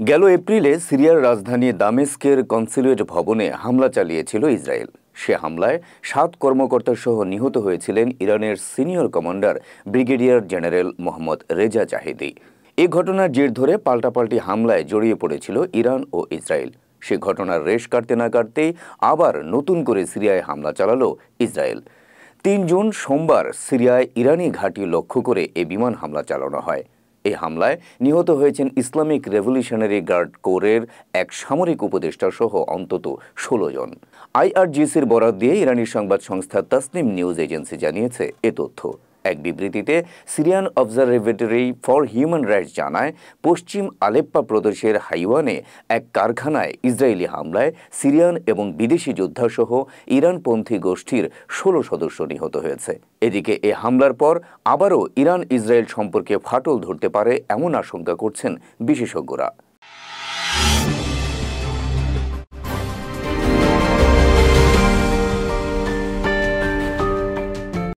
গেল এপ্রিলে সিরিয়ার রাজধানী দামেস্কের কনস্যুলেট ভবনে হামলা চালিয়েছিল ইসরায়েল। সে হামলায় ৭ কর্মকর্তা সহ নিহত হয়েছিলেন ইরানের senior commander brigadier general Mohammad Reza Zahedi. এ ঘটনার জের ধরে পাল্টাপাল্টি হামলায় জড়িয়ে পড়েছিল ইরান ও ইসরায়েল। সে ঘটনার রেশ কাটতে না কাটতেই আবার নতুন করে সিরিয়ায় হামলা চালালো ইসরায়েল। ৩ জুন সোমবার সিরিয়ায় ইরানি ঘাঁটি লক্ষ্য করে এ বিমান হামলা চালানো হয়। এই হামলায় নিহত হয়েছেন ইসলামিক রেভলিউশনারি গার্ড কোরের এক সামরিক উপদেষ্টা সহ অন্তত ১৬ জন। আইআরজিসির বরাত দিয়ে ইরানি সংবাদ সংস্থা তাসনিম নিউজ এজেন্সি জানিয়েছে এ তথ্য। এক বিবৃতিতে Syrian observatory for human rights জানায়, পশ্চিম আলেপ্পা প্রদেশের হাইওয়ানে এক কারখানায় ইসরায়েলি হামলায় সিরিয়ান এবং বিদেশি যোদ্ধাসহ ইরানপন্থী গোষ্ঠীর ১৬ সদস্য নিহত হয়েছে। এদিকে এ হামলার পর আবারও ইরান ইসরায়েল সম্পর্কে ফাটল ধরতে পারে এমন আশঙ্কা করছেন বিশেষজ্ঞরা।